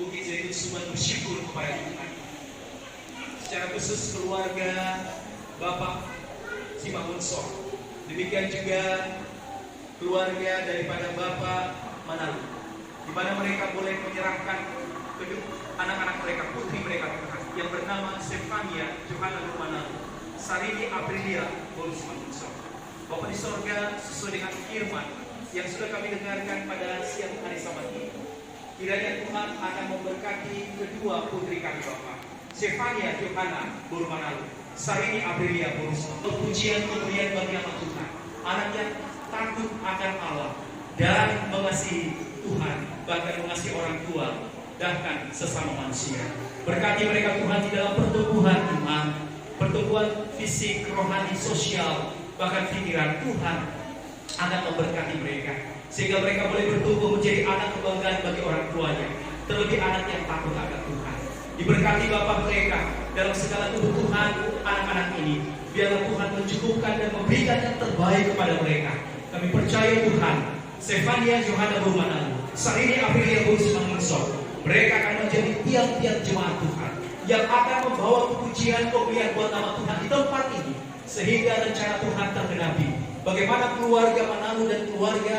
Bukit Zaitun Suban bersyukur kepada Tuhan. Secara khusus keluarga Bapak Simangunso, demikian juga keluarga daripada Bapak Manalu, di mana mereka boleh menyerahkan anak-anak mereka, putri mereka Tuhan, yang bernama Stefania Johanna Manalu, Sarini Aprilia Bolus Simangunso. Bapak di sorga, sesuai dengan firman yang sudah kami dengarkan pada siang hari Sabat ini, kiranya Tuhan akan memberkati kedua putri kami Bapak, Stefania Johanna Manalu, Sarini Aprilia Bolus. Pujian kemuliaan bagi nama Tuhan, anak yang takut akan Allah dan mengasihi Tuhan, bahkan mengasihi orang tua, bahkan sesama manusia. Berkati mereka Tuhan di dalam pertumbuhan iman, pertumbuhan fisik, rohani, sosial, bahkan pikiran. Tuhan akan memberkati mereka sehingga mereka boleh bertumbuh menjadi anak kebanggaan bagi orang tuanya, terlebih anak yang takut akan Tuhan. Diberkati Bapak mereka dalam segala kebutuhan anak-anak ini. Biarlah Tuhan mencukupkan dan memberikan yang terbaik kepada mereka. Kami percaya Tuhan, Stefania Johanna Manalu, Sarini Aprilia Bolus Simangunso, mereka akan menjadi tiang-tiang jemaat Tuhan yang akan membawa kepujian kemuliaan buat nama Tuhan di tempat ini, sehingga rencana Tuhan tergenapi. Bagaimana keluarga Manalu dan keluarga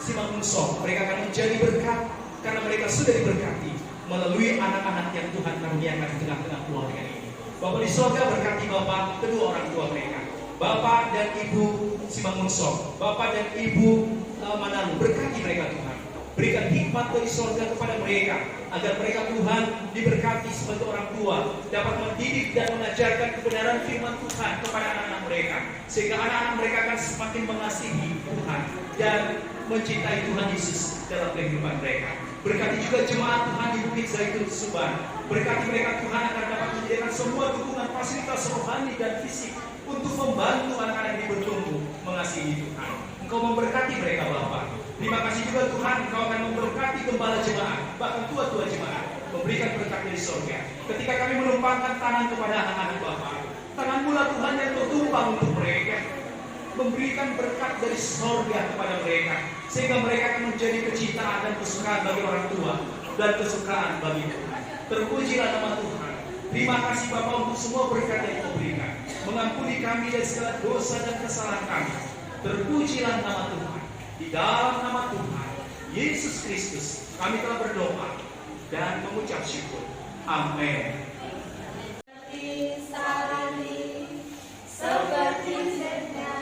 Simangunso, mereka akan menjadi berkat karena mereka sudah diberkati melalui anak-anak yang Tuhan karuniakan di tengah-tengah keluarga ini. Bapak di surga, berkati Bapak kedua orang tua mereka, Bapak dan Ibu Simangunso, Bapak dan Ibu Manalu, berkati mereka Tuhan. Berikan hikmat dari surga kepada mereka, agar mereka Tuhan diberkati sebagai orang tua, dapat mendidik dan mengajarkan kebenaran firman Tuhan kepada anak-anak mereka, sehingga anak-anak mereka akan semakin mengasihi Tuhan dan mencintai Tuhan Yesus dalam kehidupan mereka. Berkati juga jemaat Tuhan di Bukit Zaitun Suban. Berkati mereka Tuhan akan dapat menyediakan semua dukungan fasilitas rohani dan fisik untuk membantu anak-anak ini bertumbuh mengasihi Tuhan. Engkau memberkati mereka Bapa. Terima kasih juga Tuhan, Engkau akan memberkati gembala jemaat, bahkan tua-tua jemaat, memberikan berkat dari surga. Ketika kami menumpangkan tangan kepada anak-anak Bapa, tangan-Mu lah Tuhan yang tertumpang untuk mereka, memberikan berkat dari surga kepada mereka, sehingga mereka akan menjadi kecintaan dan kesukaan bagi orang tua dan kesukaan bagi Tuhan. Terpujilah nama Tuhan. Terima kasih Bapa untuk semua berkat yang Kau berikan, mengampuni kami dari segala dosa dan kesalahan kami. Terpujilah nama Tuhan. Di dalam nama Tuhan Yesus Kristus kami telah berdoa dan mengucap syukur. Amin. Seperti Zenya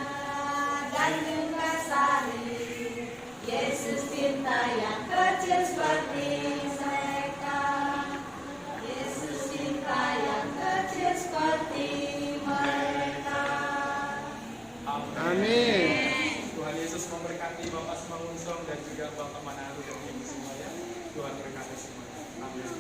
dan juga Sari, Yesus cinta yang kecil seperti mereka. Yesus cinta yang kecil seperti mereka. Amin. Tuhan Yesus memberkati Bapak Simangunso dan juga Bapak Manalu dan Ibu semuanya. Tuhan berkati semuanya. Amin.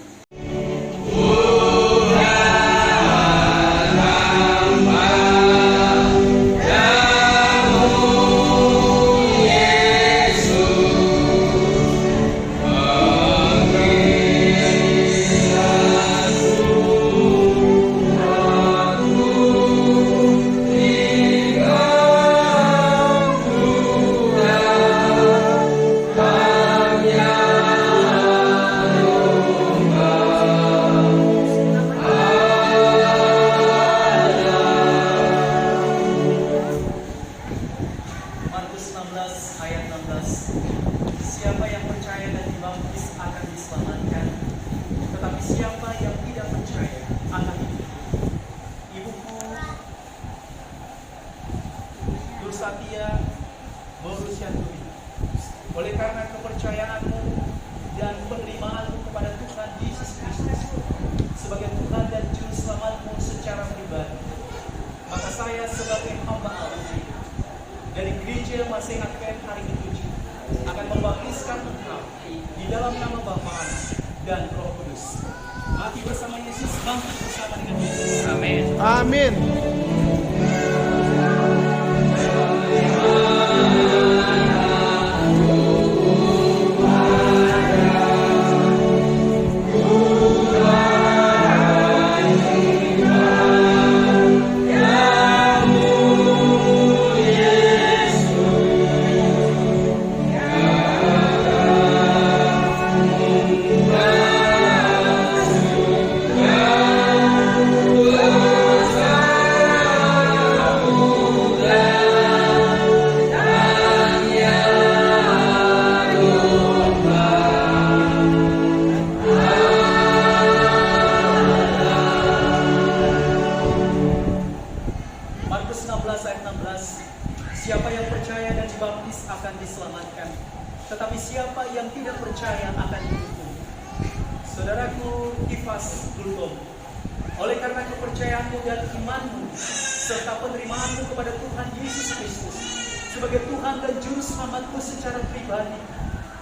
Satya Borusyantubi. Oleh karena kepercayaanmu dan penerimaanmu kepada Tuhan Yesus Kristus sebagai Tuhan dan Juru Selamatmu secara pribadi, maka saya sebagai hamba Allah dari Gereja Masih Advent Hari ke-7 akan membaptiskan engkau di dalam nama Bapa dan Roh Kudus. Mati bersama Yesus, bangkit bersama dengan Yesus. Amin. Amin. Yesus Saudaraku Kifas Gultom, oleh karena kepercayaanmu dan imanmu serta penerimaanmu kepada Tuhan Yesus Kristus sebagai Tuhan dan Juru Selamatmu secara pribadi,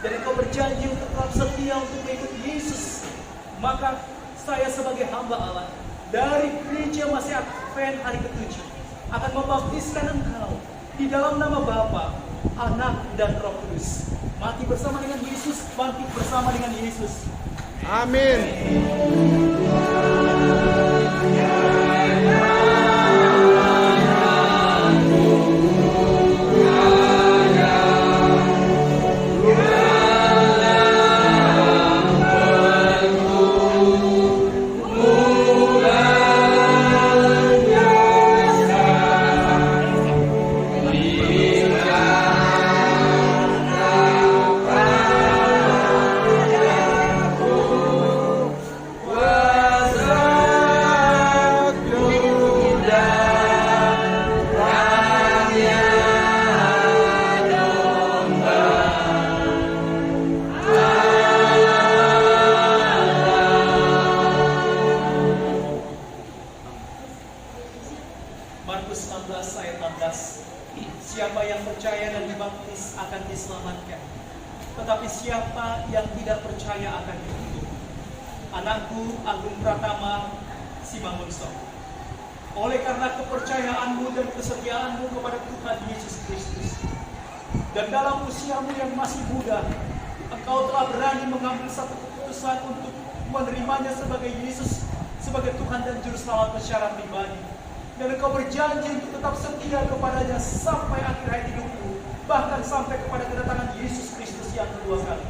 dan engkau berjanji untuk tetap setia untuk mengikut Yesus, maka saya sebagai hamba Allah dari Gereja Masih Advent hari ke-7 akan membaptiskan engkau di dalam nama Bapa, Anak, dan Roh Kudus. Mati bersama dengan Yesus, bangkit bersama dengan Yesus. Amin. Markus 16 ayat 16. Siapa yang percaya dan dibaptis akan diselamatkan, tetapi siapa yang tidak percaya akan dikutuk. Anakku Agung Pratama Simangunso, oleh karena kepercayaanmu dan kesetiaanmu kepada Tuhan Yesus Kristus, dan dalam usiamu yang masih muda, engkau telah berani mengambil satu keputusan untuk menerimanya sebagai Yesus, sebagai Tuhan dan Juru Selamat secara pribadi. Dan engkau berjanji untuk tetap setia kepadanya sampai akhir hayat hidupmu, bahkan sampai kepada kedatangan Yesus Kristus yang kedua kali.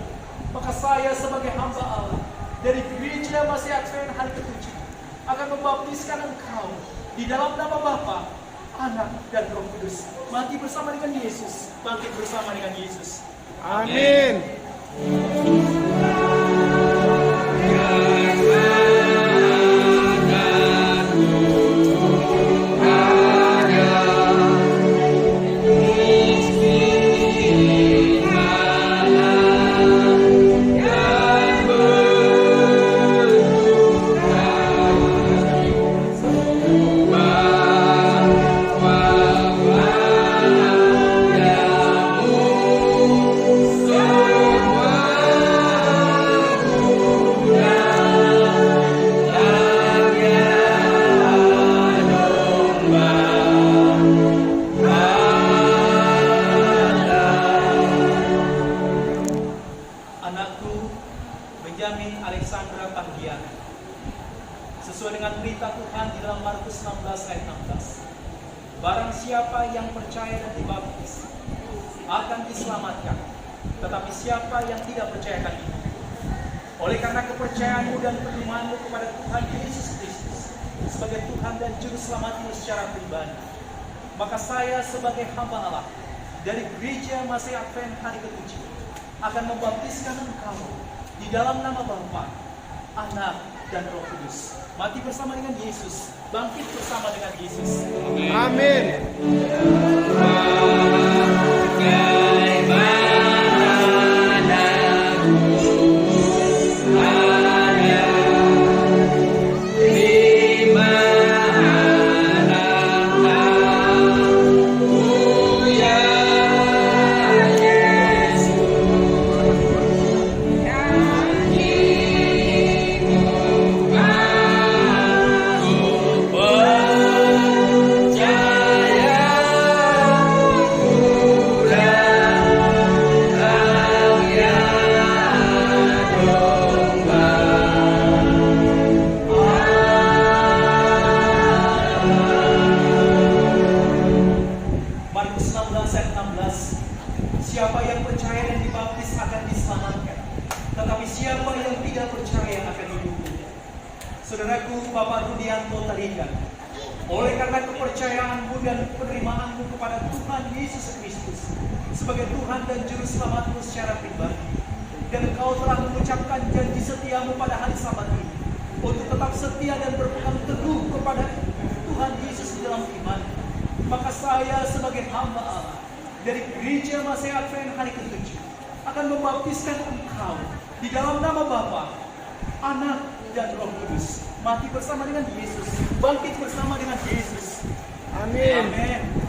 Maka saya sebagai hamba Allah dari Gereja Masih Advent hari ke-7 akan membaptiskan engkau di dalam nama Bapa, Anak, dan Roh Kudus. Mati bersama dengan Yesus, bangkit bersama dengan Yesus. Amin. Anakku Benjamin Alexandra Panggiana, sesuai dengan berita Tuhan di dalam Markus 16 ayat 16. Barang siapa yang percaya dan dibaptis akan diselamatkan, tetapi siapa yang tidak percaya akan hidup. Oleh karena kepercayaanmu dan penerimaanmu kepada Tuhan Yesus Kristus sebagai Tuhan dan Juru Selamatmu secara pribadi, maka saya sebagai hamba Allah dari Gereja Masih Advent hari ke-7 akan membaptiskan engkau di dalam nama Bapa, Anak, dan Roh Kudus. Mati bersama dengan Yesus, bangkit bersama dengan Yesus. Amin. Markus 16 ayat 16. Siapa yang percaya dan dibaptis akan diselamatkan, tetapi siapa yang tidak percaya akan hidup. Saudaraku Bapak Rudianto Tarigan, oleh karena kepercayaanmu dan penerimaanmu kepada Tuhan Yesus Kristus sebagai Tuhan dan Juru Selamatmu secara pribadi, dan engkau telah mengucapkan janji setiamu pada hari Sabat ini untuk tetap setia dan berpegang teguh kepada Tuhan Yesus di dalam iman, maka saya sebagai hamba Allah dari Gereja Masih Advent hari ke-7 akan membaptiskan engkau di dalam nama Bapa, Anak dan Roh Kudus. Mati bersama dengan Yesus, bangkit bersama dengan Yesus. Amin. Amin.